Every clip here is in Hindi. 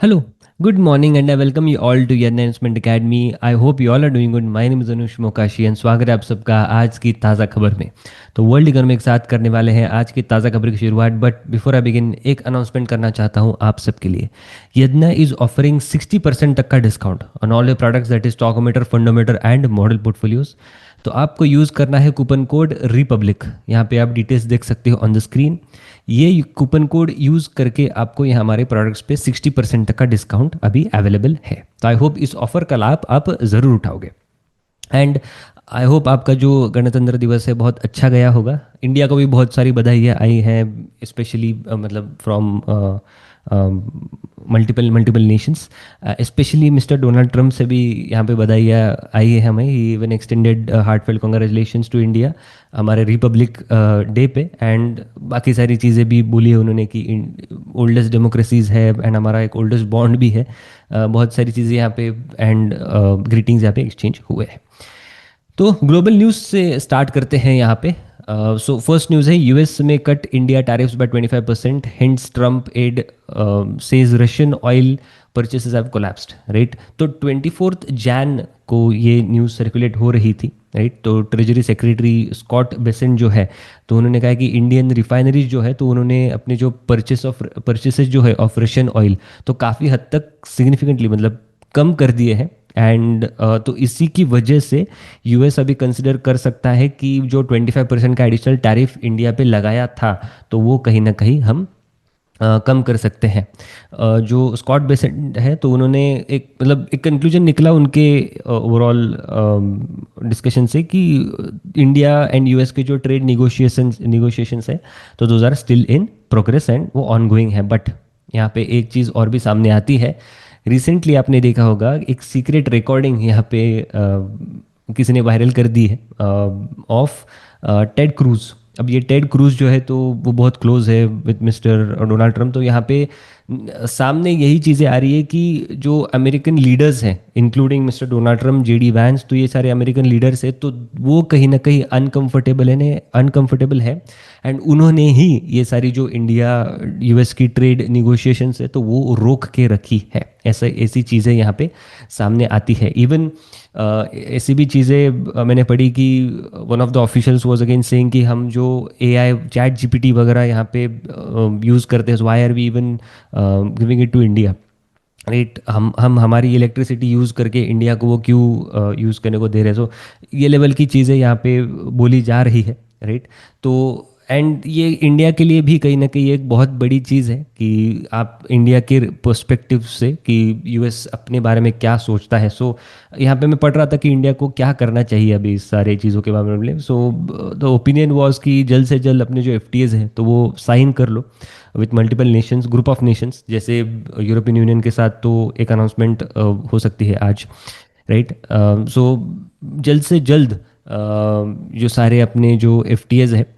Hello, good morning, and I welcome you all to Your Announcement Academy. I hope you all are doing good. My name is Anush Mokashi and स्वागत है आप सबका आज की ताज़ा खबर में। तो वर्ल्ड इकोनॉमी के साथ करने वाले हैं आज की ताज़ा खबर की शुरुआत, बट बिफोर आई बिगिन एक अनाउंसमेंट करना चाहता हूँ आप सबके लिए। यदना इज ऑफरिंग 60% तक का discount on all your products, that is Stockometer, Fundometer and model portfolios. तो आपको यूज़ करना है कूपन कोड रिपब्लिक। यहाँ पे आप डिटेल्स देख सकते हो ऑन द स्क्रीन। ये कूपन कोड यूज़ करके आपको यहाँ हमारे प्रोडक्ट्स पे 60% तक का डिस्काउंट अभी अवेलेबल है। तो आई होप इस ऑफर का लाभ आप ज़रूर उठाओगे। एंड आई होप आपका जो गणतंत्र दिवस है बहुत अच्छा गया होगा। इंडिया को भी बहुत सारी बधाइयाँ आई हैं, स्पेशली मतलब from multiple multiple nations. Specially mister Donald Trump से भी यहाँ पे बधाइयाँ आई है हमें। He even extended heartfelt congratulations to India हमारे रिपब्लिक डे पे। एंड बाकी सारी चीज़ें भी बोली है उन्होंने कि ओल्डेस्ट डेमोक्रेसीज़ है एंड हमारा एक ओल्डेस्ट बॉन्ड भी है। बहुत सारी चीज़ें यहाँ पे एंड ग्रीटिंग्स यहाँ पे एक्सचेंज हुए हैं। तो ग्लोबल न्यूज़ से स्टार्ट करते हैं यहाँ पे। सो फर्स्ट न्यूज़ है, यूएस में cut India tariffs by 25%, hints Trump aide says Russian oil purchases have collapsed, right. तो 24 जैन को ये न्यूज़ सर्कुलेट हो रही थी, राइट। तो ट्रेजरी सेक्रेटरी स्कॉट बेसेंट जो है, तो उन्होंने कहा कि इंडियन रिफाइनरीज जो है तो उन्होंने अपने जो परचेसेस जो है ऑफ रशियन ऑयल तो काफ़ी हद तक सिग्निफिकेंटली मतलब कम कर दिए हैं। एंड तो इसी की वजह से यूएस अभी कंसिडर कर सकता है कि जो 25% का एडिशनल टैरिफ इंडिया पे लगाया था तो वो कहीं ना कहीं हम कम कर सकते हैं। जो स्कॉट बेसेंट है तो उन्होंने एक मतलब एक कंक्लूजन निकला उनके ओवरऑल डिस्कशन से कि इंडिया एंड यूएस के जो ट्रेड निगोशिएशंस है तो those are still in progress and वो ऑन गोइंग है। बट यहाँ पे एक चीज़ और भी सामने आती है। रिसेंटली आपने देखा होगा एक सीक्रेट रिकॉर्डिंग यहाँ पे किसी ने वायरल कर दी है ऑफ टेड क्रूज। अब ये टेड क्रूज जो है तो वो बहुत क्लोज है विद मिस्टर डोनाल्ड ट्रम्प। तो यहाँ पे सामने यही चीज़ें आ रही है कि जो अमेरिकन लीडर्स हैं including mister Donald Trump, JD Vance, तो ये सारे अमेरिकन लीडर्स हैं तो वो कहीं ना कहीं अनकंफर्टेबल है। एंड उन्होंने ही ये सारी जो इंडिया यूएस की ट्रेड निगोशिएशंस है तो वो रोक के रखी है। ऐसी चीज़ें यहाँ पे सामने आती है। इवन ऐसी भी चीज़ें मैंने पढ़ी कि one of the officials was again saying कि हम जो एआई चैट जीपीटी वगैरह यहाँ पे यूज़ करते हैं, why are we even giving it to India, right. हम हमारी इलेक्ट्रिसिटी यूज़ करके इंडिया को वो क्यों यूज़ करने को दे रहे हैं। सो ये लेवल की चीज़ें यहाँ पे बोली जा रही है, राइट। तो एंड ये इंडिया के लिए भी कहीं ना कहीं एक बहुत बड़ी चीज़ है कि आप इंडिया के पर्सपेक्टिव से कि यूएस अपने बारे में क्या सोचता है। सो यहाँ पे मैं पढ़ रहा था कि इंडिया को क्या करना चाहिए अभी इस सारे चीज़ों के बारे में। सो द ओपिनियन वाज कि जल्द से जल्द अपने जो एफटीएज हैं तो वो साइन कर लो with multiple nations, group of nations, जैसे यूरोपियन यूनियन के साथ तो एक अनाउंसमेंट हो सकती है आज, राइट। सो जल्द से जल्द जो सारे अपने जो एफटीएज है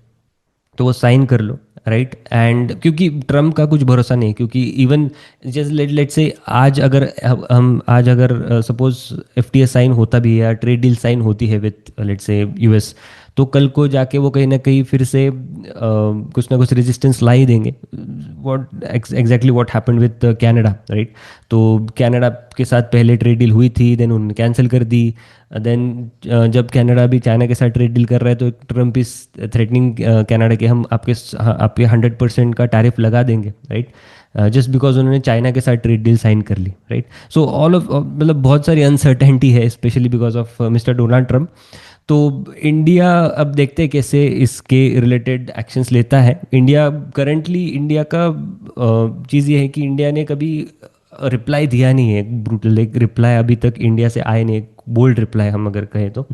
तो वो साइन कर लो, राइट। एंड क्योंकि ट्रम्प का कुछ भरोसा नहीं, क्योंकि इवन जैसे लेट से आज अगर हम आज अगर सपोज एफटीएस साइन होता भी है या ट्रेड डील साइन होती है विथ लेट से यूएस, तो कल को जाके वो कहीं ना कहीं फिर से कुछ ना कुछ रेजिस्टेंस ला ही देंगे। What exactly what happened with Canada, right. तो कनाडा के साथ पहले ट्रेड डील हुई थी, देन उन्होंने कैंसिल कर दी। देन जब कनाडा भी चाइना के साथ ट्रेड डील कर रहा है तो ट्रम्प इज थ्रेटनिंग कनाडा के हम आपके 100% का टैरिफ लगा देंगे, राइट। जस्ट बिकॉज उन्होंने चाइना के साथ ट्रेड डील साइन कर ली, राइट। सो ऑल ऑफ मतलब बहुत सारी अनसर्टेनिटी है specially because of mister Donald Trump. तो इंडिया अब देखते हैं कैसे इसके रिलेटेड एक्शंस लेता है। इंडिया करंटली इंडिया का चीज़ ये है कि इंडिया ने कभी रिप्लाई दिया नहीं है, ब्रूटल एक रिप्लाई अभी तक इंडिया से आए नहीं, एक बोल्ड रिप्लाई हम अगर कहें तो।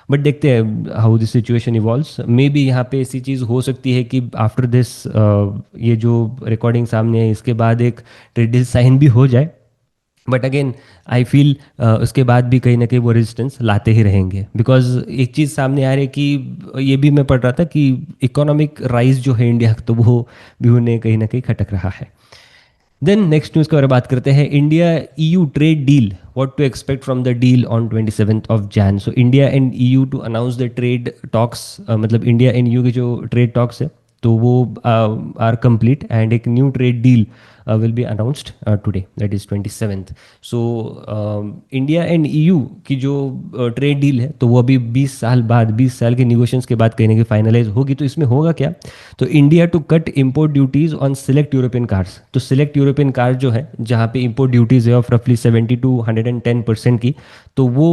बट देखते हैं how this situation evolves. May be यहाँ पे ऐसी चीज़ हो सकती है कि आफ्टर दिस ये जो रिकॉर्डिंग सामने है इसके बाद एक ट्रेड डील साइन भी हो जाए। बट अगेन आई फील उसके बाद भी कहीं ना कहीं वो रेजिस्टेंस लाते ही रहेंगे, बिकॉज एक चीज़ सामने आ रही है कि ये भी मैं पढ़ रहा था कि इकोनॉमिक राइज जो है इंडिया तो वो भी उन्हें कहीं ना कहीं खटक रहा है। देन नेक्स्ट न्यूज़ के बारे में बात करते हैं, India EU trade deal, what to expect from the deal on 27th of Jan। So India and EU to announce the trade talks, मतलब इंडिया एंड ईयू के जो ट्रेड टॉक्स है तो वो आर कंप्लीट एंड एक new trade deal will be announced today, that is 27th. So India and EU की जो ट्रेड डील है तो वो अभी 20 साल बाद, 20 साल के निगोशिएशंस के बाद कहीं ना कहीं फाइनलाइज होगी। तो इसमें होगा क्या, तो India to cut import duties on select European cars. तो सिलेक्ट यूरोपियन कार्स जो है जहाँ पे इंपोर्ट ड्यूटीज है ऑफ रफली 70 to 110% की, तो वो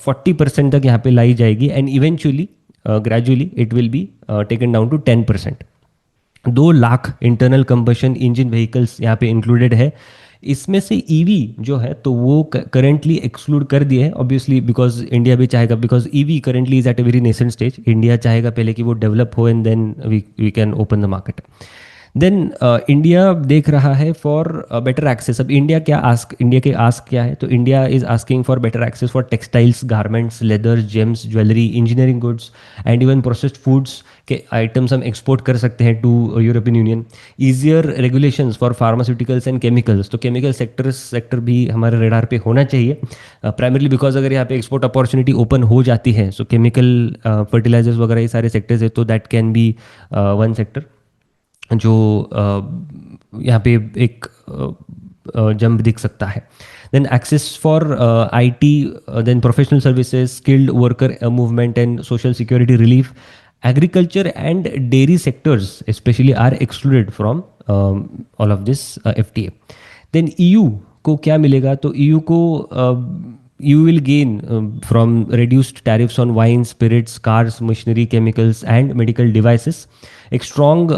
40% तक यहाँ पे लाई जाएगी and eventually gradually it will be taken down to 10%। 2 lakh internal combustion engine vehicles यहाँ पे इंक्लूडेड है। इसमें से ईवी जो है तो वो करेंटली एक्सक्लूड कर दिए है, ऑब्वियसली बिकॉज इंडिया भी चाहेगा, because EV currently is at a very nascent stage. India चाहेगा पहले कि वो डेवलप हो and then we can open the market. Then India देख रहा है फॉर बेटर एक्सेस। अब इंडिया के आस्क क्या है, तो India is asking for better access for textiles, garments, leather, gems, jewellery, engineering goods and even processed foods के आइटम्स हम एक्सपोर्ट कर सकते हैं to European union. Easier regulations for pharmaceuticals and chemicals, तो केमिकल सेक्टर भी हमारे रेडार पे होना चाहिए प्राइमरली बिकॉज अगर यहाँ पे एक्सपोर्ट अपॉर्चुनिटी ओपन हो जाती है, सो केमिकल फर्टिलाइजर्स वगैरह ये सारे सेक्टर्स है, तो that can be one sector जो यहाँ पे एक जंप दिख सकता है। Then access for IT, then professional services, skilled worker movement and social security relief, agriculture and dairy sectors specially are excluded from all of this FTA. Then EU को क्या मिलेगा, तो ईयू को you will gain from reduced tariffs on wine, spirits, cars, machinery, chemicals and medical devices. एक स्ट्रॉन्ग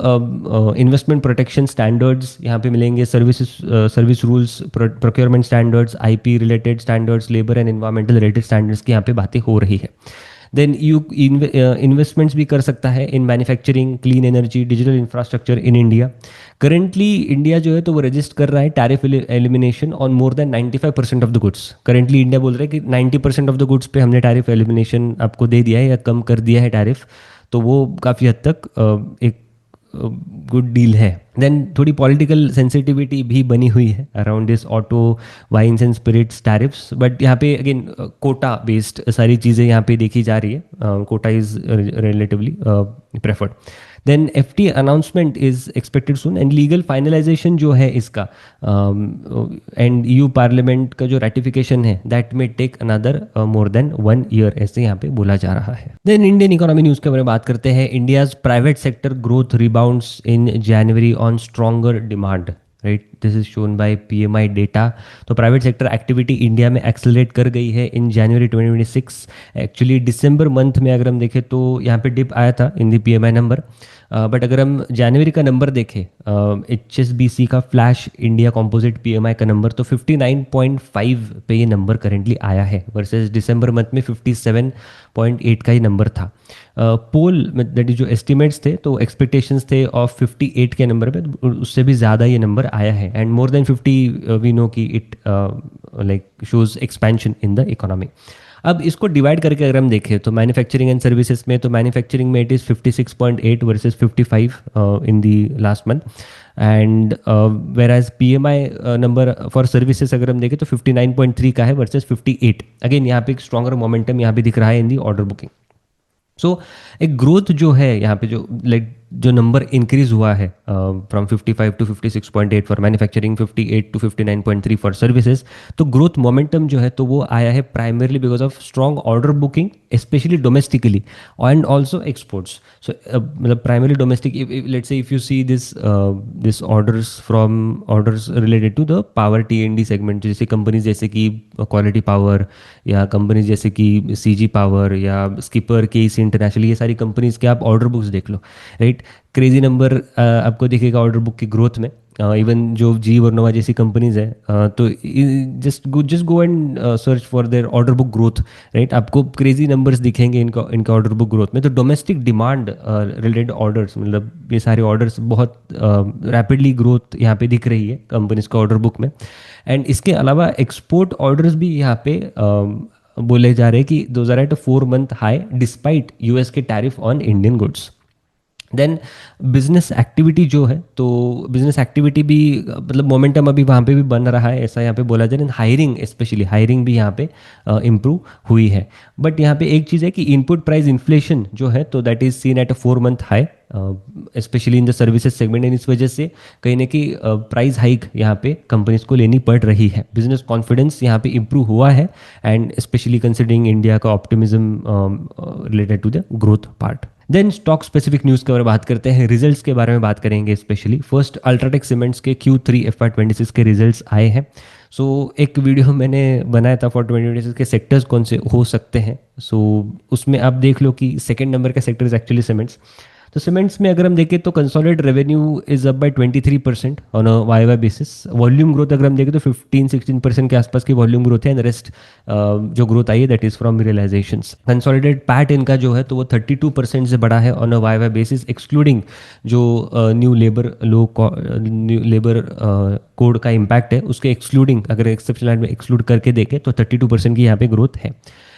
इन्वेस्टमेंट प्रोटेक्शन स्टैंडर्ड्स यहाँ पे मिलेंगे, service rules, procurement standards, IP related standards, labour and environmental related standards की यहाँ पे बातें हो रही है। देन यू इन्वेस्टमेंट्स भी कर सकता है in manufacturing, clean energy, digital infrastructure in India. Currently India जो है तो वो रजिस्ट कर रहा है tariff elimination on more than 95% of the goods. Currently India बोल रहा है कि 90% ऑफ द गुड्स पे हमने टैरिफ एलिमिनेशन आपको दे दिया है या कम कर दिया है टैरिफ, तो वो काफ़ी हद तक एक गुड डील है। देन थोड़ी पॉलिटिकल सेंसिटिविटी भी बनी हुई है around this auto, wines and spirits tariffs, but यहाँ पे अगेन कोटा बेस्ड सारी चीज़ें यहाँ पे देखी जा रही है। Quota is relatively preferred. Then FT announcement is expected soon and legal finalisation जो है इसका एंड ईयू पार्लियामेंट का जो रेटिफिकेशन है दैट में take another more than 1 year, ऐसे यहाँ पे बोला जा रहा है। देन इंडियन इकोनॉमी न्यूज़ के बारे में बात करते हैं। India's private sector growth rebounds in January on stronger demand, right, this is shown by PMI data. तो प्राइवेट सेक्टर एक्टिविटी इंडिया में एक्सेलरेट कर गई है इन जनवरी 2026। एक्चुअली दिसंबर मंथ में अगर हम देखें तो यहाँ पे डिप आया था इन दी पीएमआई नंबर, बट अगर हम जनवरी का नंबर देखें, HSBC का फ्लैश इंडिया कॉम्पोजिट पीएमआई का नंबर, तो 59.5 पे ये नंबर करेंटली आया है वर्सेस दिसंबर मंथ में 57.8 का ही नंबर था। पोल दैट इज जो एस्टिमेट्स थे तो एक्सपेक्टेशंस थे ऑफ 58 के नंबर पे, तो उससे भी ज़्यादा ये नंबर आया है and more than 50 we know कि it like shows expansion in the economy. अब इसको डिवाइड करके अगर हम देखें तो मैन्युफैक्चरिंग एंड सर्विसेज में, तो मैन्युफैक्चरिंग में it is 56.8 versus 55 in the last month and whereas PMI number for services अगर हम देखें तो 59.3 का है वर्सेस 58। अगेन यहाँ पे एक स्ट्रॉन्गर मोमेंटम यहाँ पे दिख रहा है इन दी ऑर्डर बुकिंग। सो एक ग्रोथ जो है यहाँ पे जो लाइक जो नंबर इंक्रीज हुआ है from 55 to 56.8 for manufacturing, 58 to 59.3 for services, तो ग्रोथ मोमेंटम जो है तो वो आया है primarily because of strong order booking specially domestically and also exports. So मतलब primarily domestic, let's say if you see this orders related to the power T&D segment, जैसे कंपनीज जैसे कि क्वालिटी पावर या कंपनीज जैसे कि CG पावर या स्किपर, KEC इंटरनेशनल, ये सारी कंपनीज के आप ऑर्डर बुक्स देख लो, राइट। क्रेजी नंबर आपको दिखेगा ऑर्डर बुक की ग्रोथ में। इवन जो जी वर्नोवा जैसी कंपनीज है तो just go and search for their order book growth, right, आपको क्रेजी नंबर्स दिखेंगे इनका ऑर्डर बुक ग्रोथ में। तो डोमेस्टिक डिमांड रिलेटेड ऑर्डर्स, मतलब ये सारे ऑर्डर्स बहुत रैपिडली ग्रोथ यहाँ पे दिख रही है कंपनीज का ऑर्डर बुक में। एंड इसके अलावा एक्सपोर्ट ऑर्डर्स भी यहाँ पे बोले जा रहे हैं कि those are at a 4-month high despite US के tariff on Indian goods. Then business activity जो है, तो बिजनेस एक्टिविटी भी मतलब मोमेंटम अभी वहाँ पे भी बन रहा है, ऐसा यहाँ पे बोला जाए। हायरिंग, स्पेशली हायरिंग भी यहाँ पे इम्प्रूव हुई है। बट यहाँ पे एक चीज़ है कि इनपुट प्राइस इन्फ्लेशन जो है, तो that is seen at a 4 month high, specially in the services segment, and इस वजह से कहीं ना कहीं प्राइस हाइक यहाँ पे कंपनीज को लेनी पड़ रही है। बिजनेस कॉन्फिडेंस यहाँ पे इम्प्रूव हुआ है, एंड स्पेशली कंसिडरिंग इंडिया का optimism related to the growth part. Then stock specific news के बारे में बात करते हैं, रिजल्ट्स के बारे में बात करेंगे स्पेशली। फर्स्ट, अल्ट्राटेक सीमेंट्स के Q3 FY26 के रिजल्ट्स आए हैं। सो एक वीडियो मैंने बनाया था फॉर 2026 के सेक्टर्स कौन से हो सकते हैं। सो उसमें आप देख लो कि सेकंड नंबर का सेक्टर इज एक्चुअली सीमेंट्स। तो सीमेंट्स में अगर हम देखें तो consolidated revenue is up by 23% on a Y basis. Volume growth अगर हम देखें तो 15-16% के आसपास की वॉल्यूम ग्रोथ है, एंड रेस्ट जो ग्रोथ आई है that is from realisations. Consolidated PAT इनका जो है तो वो 32% से बढ़ा है on a Y basis, excluding जो न्यू लेबर कोड का इम्पैक्ट है उसके एक्सक्लूडिंग, अगर एक्सेप्शनल में एक्सक्लूड करके देखें तो 32% की यहाँ पे ग्रोथ है।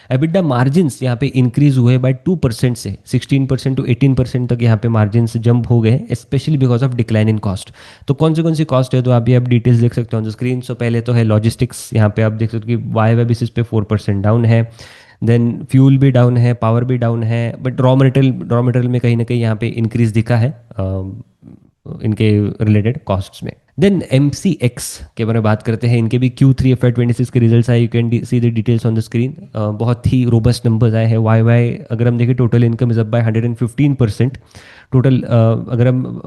एबिटा मार्जिन्स यहाँ पे इंक्रीज हुए बाय 2% से 16% टू 18% तक यहाँ पे मार्जिन्स जंप हो गए, specially because of decline in cost. तो कौन सी कॉस्ट है, तो आप ये आप डिटेल्स देख सकते हो ऑन द स्क्रीन। सो पहले तो है लॉजिस्टिक्स, यहाँ पे आप देख सकते हो कि वाई बेसिस पे 4% डाउन है। देन फ्यूल भी डाउन है, पावर भी डाउन है, बट रॉ मटेरियल में कहीं ना कहीं यहाँ पे इंक्रीज दिखा है इनके रिलेटेड कॉस्ट्स में। देन MCX के बारे में बात करते हैं, इनके भी Q3 FY26 के रिजल्ट्स आए, you can see the details on the screen. बहुत ही रोबस्ट नंबर्स आए हैं। वाई अगर हम देखें total income is up bye 115%। Total अगर हम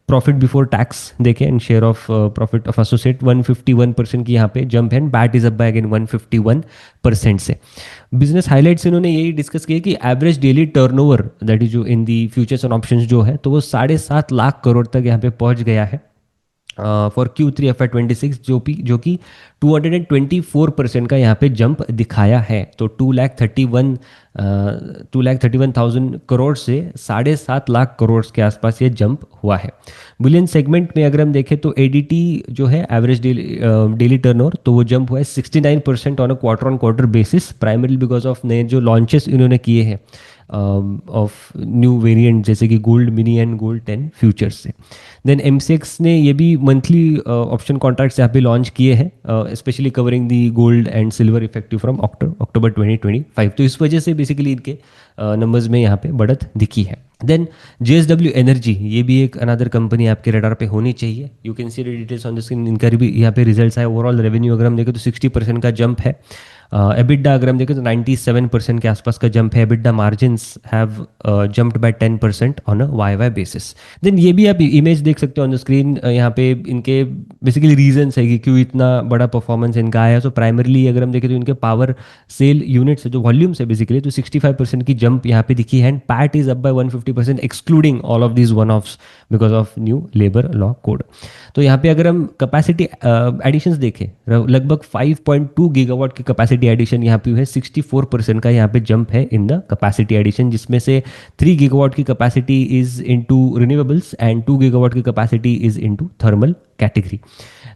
प्रॉफिट बिफोर टैक्स देखें and share of profit of associate 151% की यहाँ पे जंप है, bat is up bye again 151% से। बिजनेस हाइलाइट्स इन्होंने यही डिस्कस किया कि average daily turnover that is जो इन दी फ्यूचर्स एंड ऑप्शंस जो है, तो वो 7.5 लाख करोड़ तक यहाँ पे पहुंच गया है फॉर Q3 FY26, जो कि 224% का यहाँ पे जंप दिखाया है। तो 2,31,000 करोड़ से 7.5 लाख करोड़ के आसपास ये जंप हुआ है। बुलियन सेगमेंट में अगर हम देखें तो ADT जो है एवरेज डेली टर्नओवर, तो वो जंप हुआ है 69% on a quarter on quarter basis, primarily because of नए जो लॉन्चेस इन्होंने किए हैं ऑफ न्यू वेरिएंट जैसे कि gold mini and gold 10 futures से। देन MCX ने ये भी मंथली ऑप्शन कॉन्ट्रैक्ट्स यहाँ पे लॉन्च किए हैं, specially covering the gold and silver effective from October 2025। तो इस वजह से बेसिकली इनके नंबर्स में यहाँ पे बढ़त दिखी है। देन JSW एनर्जी, ये भी एक अनदर कंपनी आपके रडार पे होनी चाहिए। You can see the details on the screen. इनका भी यहाँ पे रिजल्ट्स आए। ओवरऑल रेवेन्यू अगर हम देखें तो 60% का जंप है। EBITDA अगर हम देखें तो 97% के आसपास का जंप है। EBITDA margins have jumped by 10% on a Y basis. देन ये भी आप इमेज देख सकते हो ऑन द स्क्रीन। यहाँ पे इनके बेसिकली रीजंस है कि क्यों इतना बड़ा परफॉर्मेंस इनका आया। सो प्राइमरली अगर हम देखें तो इनके पावर सेल यूनिट्स जो वॉल्यूम्स है बेसिकली, तो 65% की जंप यहाँ पे दिखी है, and PAT is up bye 150% excluding all of these one offs because of new labour law code. तो यहाँ पे अगर हम कैपेसिटी एडिशंस देखें, लगभग 5.2 गीगावाट की कैपेसिटी एडिशन यहाँ पे है। 64% का यहाँ पे जंप है इन द कैपेसिटी एडिशन, जिसमें से 3 गीगावाट की capacity is into renewables and 2 gigawatt की capacity is into thermal category.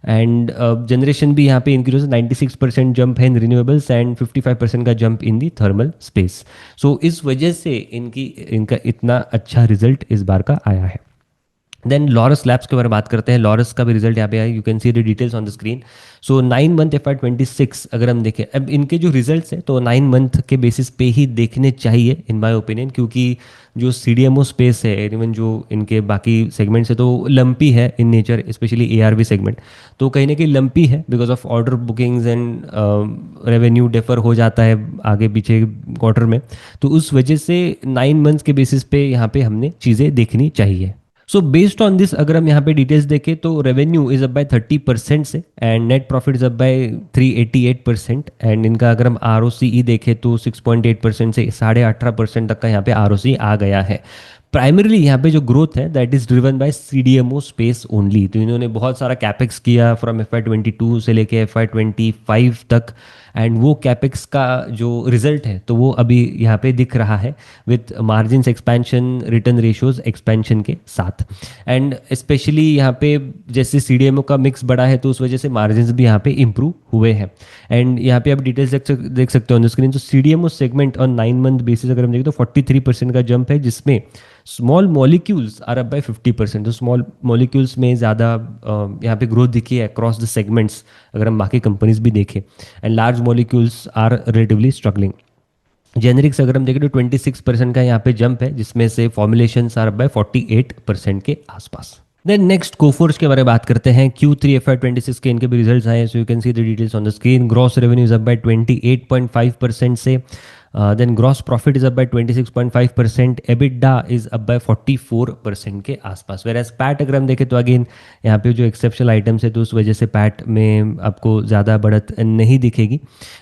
And generation भी यहाँ पे इंक्रीज 96% जंप है इन रिन्यूएबल्स एंड 55% का jump in the thermal space. So इस वजह से इनका इतना अच्छा रिजल्ट इस बार का आया है। देन लॉरस लैब्स के बारे में बात करते हैं। लॉरस का भी रिजल्ट यहाँ पे आया, you can see the details on the screen. So 9 month FY26 अगर हम देखें, अब इनके जो रिजल्ट्स हैं तो 9 मंथ के बेसिस पे ही देखने चाहिए इन माय ओपिनियन, क्योंकि जो CDMO स्पेस है, इवन जो इनके बाकी सेगमेंट्स है, तो लंपी है in nature, specially ARV segment. तो कहीं ना कहीं लंपी है because of order bookings and revenue differ हो जाता है आगे पीछे क्वार्टर में। तो उस वजह से 9 मंथ्स के बेसिस पे यहाँ पे हमने चीज़ें देखनी चाहिए। सो बेस्ड ऑन दिस अगर हम यहाँ पे डिटेल्स देखें तो रेवेन्यू इज अप बाय 30% से, and net profit is up bye 388%, and इनका अगर हम ROCE देखें तो 6.8% से 18.5% तक का यहाँ पे ROCE आ गया है। प्राइमरली यहाँ पे जो ग्रोथ है that is driven by CDMO space only. तो इन्होंने बहुत सारा कैपेक्स किया फ्रॉम FY22 से लेके FY25 तक, एंड वो कैपेक्स का जो रिजल्ट है तो वो अभी यहाँ पे दिख रहा है with margins expansion, return ratios expansion के साथ। एंड स्पेशली यहाँ पे जैसे CDMO का मिक्स बढ़ा है तो उस वजह से मार्जिन्स भी यहाँ पे इम्प्रूव हुए हैं। एंड यहाँ पे आप डिटेल्स देख सकते हो ऑन द स्क्रीन। तो CDMO segment on 9 month basis अगर हम देखें तो 43% का जंप है, जिसमें small molecules are up by 50%। तो स्मॉल मॉलिक्यूल्स में ज़्यादा यहाँ पे ग्रोथ दिखी है अक्रॉस द सेगमेंट्स, अगर हम बाकी कंपनीज भी देखें। And large molecules are relatively struggling. Generics अगर हम देखें तो 26% का यहाँ पे जंप है, जिसमें से फॉर्मुलेशन आर बाय 48% के आसपास। देन नेक्स्ट कोफोर्स के बारे में बात करते हैं। Q3 FY26 के इनके भी रिजल्ट्स आए, so you can see the details on the screen. Gross revenue is up by 28.5% से। Then gross profit is up by 26.5%। EBITDA is up by 44% के आसपास। वेर एज पैट अगर हम देखें तो अगेन यहाँ पे जो एक्सेप्शनल आइटम्स है तो उस वजह से पैट में आपको ज़्यादा बढ़त नहीं दिखेगी।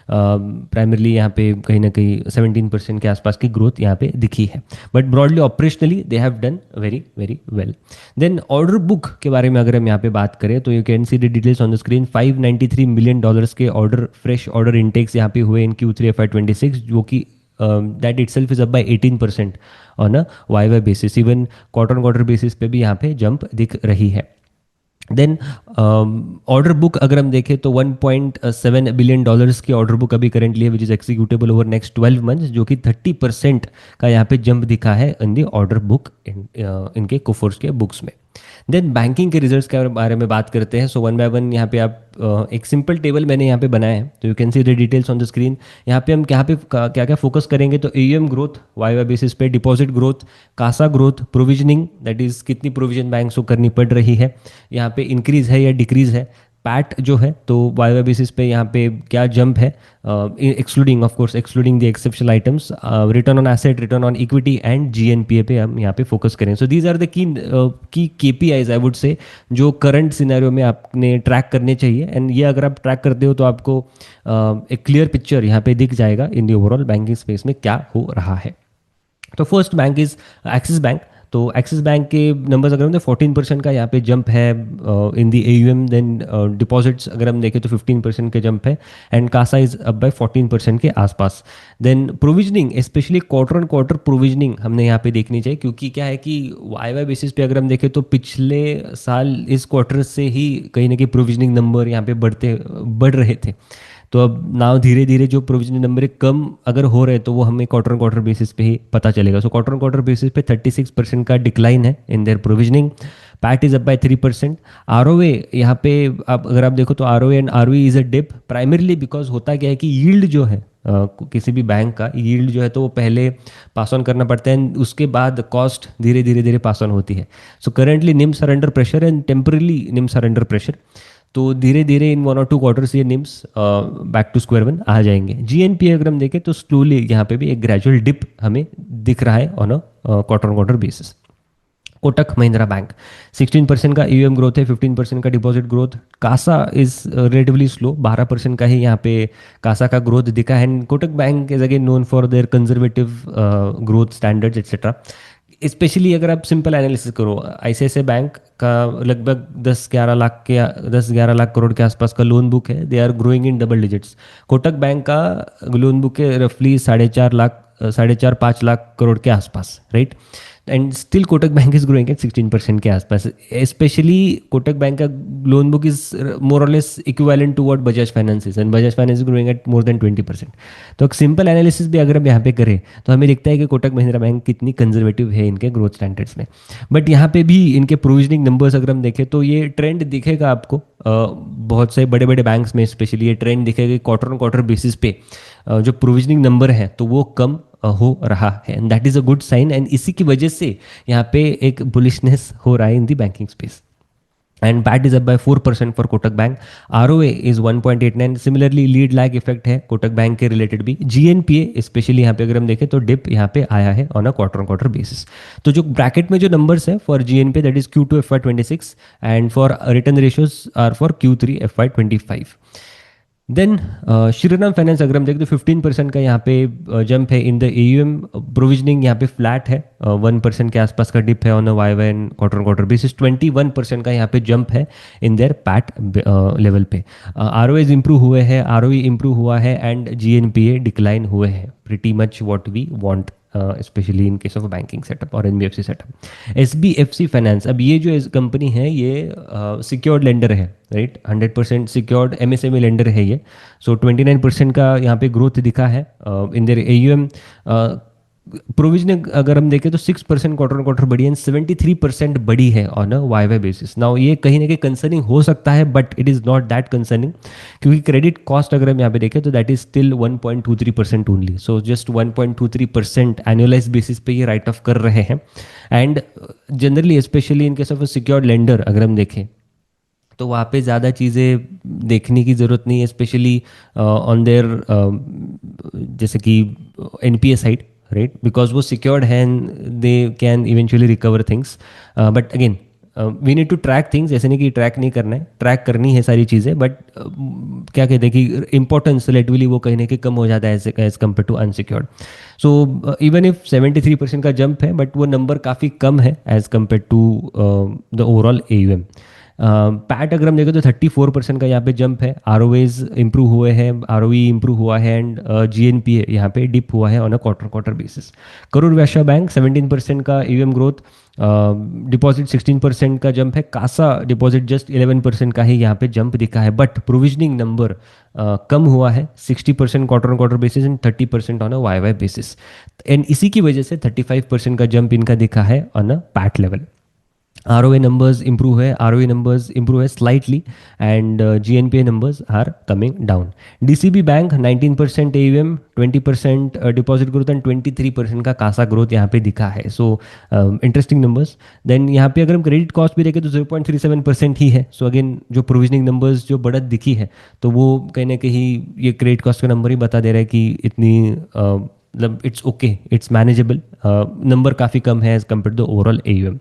प्राइमरली यहाँ पे कहीं ना कहीं 17% के आसपास की ग्रोथ यहाँ पे दिखी है, but broadly operationally they have done very very well. Then order book के बारे में अगर हम यहाँ पे बात करें तो you can see the details on the screen. $593 million के ऑर्डर, फ्रेश ऑर्डर इंटेक्स यहाँ पे हुए इन Q3 FY26, जो कि that itself is up bye 18% on a YY basis. Even quarter on quarter basis पे भी यहाँ पे जंप दिख रही है। देन ऑर्डर बुक अगर हम देखें तो $1.7 बिलियन की ऑर्डर बुक अभी करेंटली है, which is executable over next 12 months, जो कि 30% का यहाँ पे जंप दिखा है इन दी ऑर्डर बुक इनके कोफोर्स के बुक्स में। देन बैंकिंग के रिजल्ट्स के बारे में बात करते हैं। सो वन बाय वन यहाँ पे आप एक सिंपल टेबल मैंने यहाँ पे बनाया है, तो you can see the details on the screen. यहाँ पे हम क्या क्या फोकस करेंगे तो AUM ग्रोथ YY बेसिस पे, deposit growth, CASA growth, provisioning, that is कितनी प्रोविजन बैंक को करनी पड़ रही है, यहाँ पे इंक्रीज है या डिक्रीज है, पैट जो है तो YY बेसिस पे यहाँ पे क्या जंप है, excluding of course excluding the exceptional items, return on asset, return on equity and GNPA पे हम यहाँ पे फोकस करें। So these are the key KPIs I would say, जो करंट सिनेरियो में आपने ट्रैक करने चाहिए। एंड ये अगर आप ट्रैक करते हो तो आपको एक क्लियर पिक्चर यहाँ पे दिख जाएगा in the overall banking space में क्या हो रहा है। तो first bank is Axis Bank. तो एक्सिस बैंक के नंबर्स अगर हम देखें 14% का यहाँ पे जंप है इन दी AUM। देन डिपॉजिट्स अगर हम देखें तो 15% के जंप है, and CASA is up by 14% के आसपास। Then provisioning, specially quarter on quarter provisioning हमने यहाँ पे देखनी चाहिए, क्योंकि क्या है कि YY बेसिस पे अगर हम देखें तो पिछले साल इस क्वार्टर से ही कहीं ना कहीं प्रोविजनिंग नंबर यहाँ पे बढ़ रहे थे। तो अब नाउ धीरे धीरे जो प्रोविजनिंग नंबर कम अगर हो रहे तो वो हमें क्वार्टर क्वार्टर बेसिस पे ही पता चलेगा। सो क्वार्टर क्वार्टर बेसिस पे 36% का डिक्लाइन है in their provisioning. PAT is up by 3%। ROA यहाँ पे अगर आप देखो तो ROA and ROE is a dip, primarily because होता क्या है कि यील्ड जो है किसी भी बैंक का यील्ड जो है तो वो पहले पास ऑन करना पड़ता है, उसके बाद कॉस्ट धीरे धीरे धीरे पास ऑन होती है। So currently NIMs are under pressure and temporarily NIMs are under pressure. तो धीरे धीरे इन 1 और 2 क्वार्टर्स ये NIMs back to square one आ जाएंगे। GNPA अगर हम देखें तो स्लोली यहाँ पे भी एक ग्रेजुअल डिप हमें दिख रहा है on a quarter on quarter basis. Kotak Mahindra bank 16% का AUM ग्रोथ है, 15% का deposit growth. CASA is relatively slow, 12% का ही यहाँ पे कासा का ग्रोथ दिखा है। And Kotak bank is again known for their conservative growth standards etcetera. Specially अगर आप सिंपल एनालिसिस करो, ICICI बैंक का लगभग 10-11 लाख करोड़ के आसपास का लोन बुक है, they are growing in double digits. Kotak bank का लोन बुक है रफली 4.5 लाख करोड़ के आसपास, right. And still Kotak bank is growing at 16% के आसपास। स्पेशली कोटक बैंक का लोन बुक इज मोर और less equivalent to what Bajaj finance is, and Bajaj finance is growing at more than 20%। तो एक सिंपल एनालिसिस भी अगर हम यहाँ पे करें तो हमें दिखता है कि कोटक महिंद्रा बैंक कितनी कंजर्वेटिव है इनके ग्रोथ स्टैंडर्ड्स में। बट यहाँ पे भी इनके प्रोविजनिंग नंबर्स अगर हम देखें तो ये ट्रेंड दिखेगा आपको बहुत से बड़े बड़े बैंक्स में, स्पेशली ये ट्रेंड दिखेगा क्वार्टर ऑन क्वार्टर बेसिस पे जो प्रोविजनिंग नंबर है तो वो कम हो रहा है, and that is a good sign. And इसी की वजह से यहाँ पे एक बुलिशनेस हो रहा है in the banking space. And PAT is up by 4% for Kotak bank. ROA is 1.89। Similarly lead lag effect है कोटक बैंक के रिलेटेड भी। GNPA स्पेशली यहाँ पे अगर हम देखें तो डिप यहाँ पे आया है on a quarter on quarter basis. तो जो ब्रैकेट में जो नंबर्स है for GNPA that is Q2 FY26 and for return ratios are for Q3 FY25। Then Shriram finance अगर हम देखें तो 15% का यहाँ पे जंप है इन द AUM। प्रोविजनिंग यहाँ पे फ्लैट है, 1% के आसपास का डिप है on a YY and quarter quarter basis. 21% का यहाँ पे जंप है इन देयर पैट लेवल पे। ROAs इंप्रूव हुए हैं, ROE इंप्रूव हुआ है, एंड GNPA डिक्लाइन हुए हैं, pretty much what we want specially in case of banking setup और एनबीएफसी सेटअप। एसबीएफसी फाइनेंस, अब ये जो कंपनी है ये सिक्योर्ड लेंडर है, राइट, 100% सिक्योर्ड एमएसएमई लेंडर है ये। सो 29% का यहाँ पे ग्रोथ दिखा है इन देयर एयूएम। प्रोविजनिंग अगर हम देखें तो 6% क्वार्टर ऑन क्वार्टर बढ़ी है, 73% बढ़ी है on a Y Y basis. Now ये कहीं ना कहीं कंसर्निंग हो सकता है, but it is not that concerning, क्योंकि क्रेडिट कॉस्ट अगर हम यहाँ पे देखें तो that is still 1.23% only. So just 1.23% annualise basis पे ये राइट ऑफ कर रहे हैं। And generally specially in case of a secured lender अगर हम देखें तो वहाँ पे ज़्यादा चीज़ें देखने की ज़रूरत नहीं है, स्पेशली ऑन देयर जैसे कि एनपीए साइड, राइट, बिकॉज वो सिक्योर्ड है and they can eventually recover things. But again we need to track things, ऐसे नहीं कि ट्रैक नहीं करना है, ट्रैक करनी है सारी चीज़ें, बट क्या कहते हैं कि इंपॉर्टेंस रिलेटिवली वो कहीं ना कहीं कम हो जाता है as compare to unsecured. So even if 73% का जंप है, बट वो नंबर काफ़ी कम है as compare to the overall AUM. PAT अगर हम देखें तो 34% का यहाँ पे जंप है, आरओएज इंप्रूव हुए हैं, आरओई इंप्रूव हुआ है, एंड जीएनपीए यहाँ पे डिप हुआ है on a quarter quarter basis. Karur Vysya bank 17% का ईवीएम ग्रोथ, डिपॉजिट 16% का जंप है, कासा डिपॉजिट जस्ट 11% का ही यहाँ पे जंप दिखा है, बट प्रोविजनिंग नंबर कम हुआ है 60% quarter on quarter basis and 30% on a Y Y basis. And इसी की वजह से 35% का जंप इनका दिखा है on a PAT level. ROA numbers improve है, ROE numbers improve है slightly, and GNPA numbers are coming down. DCB Bank 19% AUM, 20% deposit growth and 23% का कासा ग्रोथ यहाँ पे दिखा है। So interesting numbers. देन यहाँ पे अगर हम क्रेडिट कॉस्ट भी देखें तो 0.37% ही है। सो अगेन जो प्रोविजनिंग नंबर्स जो बढ़त दिखी है तो वो कहीं ना कहीं ये क्रेडिट कॉस्ट का नंबर ही बता दे रहा है कि इतनी मतलब it's okay, it's manageable, number काफ़ी कम है as compare to the overall AUM.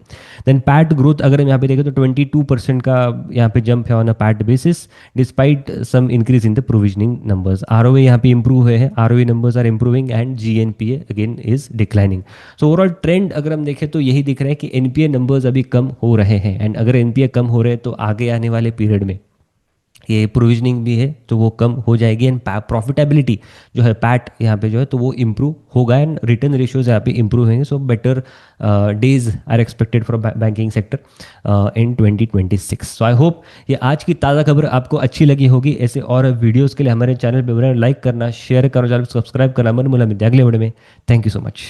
Then PAT growth अगर हम यहाँ पे देखें तो 22% का यहाँ पे जंप है on a PAT basis, despite some increase in the provisioning numbers. ROA यहाँ पे इंप्रूव हुए हैं, ROA numbers are improving and GNPA again is declining. So overall trend अगर हम देखें तो यही दिख रहा है कि एनपीए नंबर्स अभी कम हो रहे हैं, एंड अगर एनपीए कम हो रहे हैं तो आगे आने वाले पीरियड में ये प्रोविजनिंग भी है तो वो कम हो जाएगी, एंड प्रॉफिटेबिलिटी जो है पैट यहाँ पे जो है तो वो इम्प्रूव होगा, एंड रिटर्न रेशियोज यहाँ पे इम्प्रूव होंगे। So better days are expected for banking sector in 2026। So I hope ये आज की ताज़ा खबर आपको अच्छी लगी होगी। ऐसे और वीडियोज़ के लिए हमारे चैनल पर लाइक करना, शेयर करना, सब्सक्राइब करना मन मुला मिलते अगले वीडियो में। Thank you so much.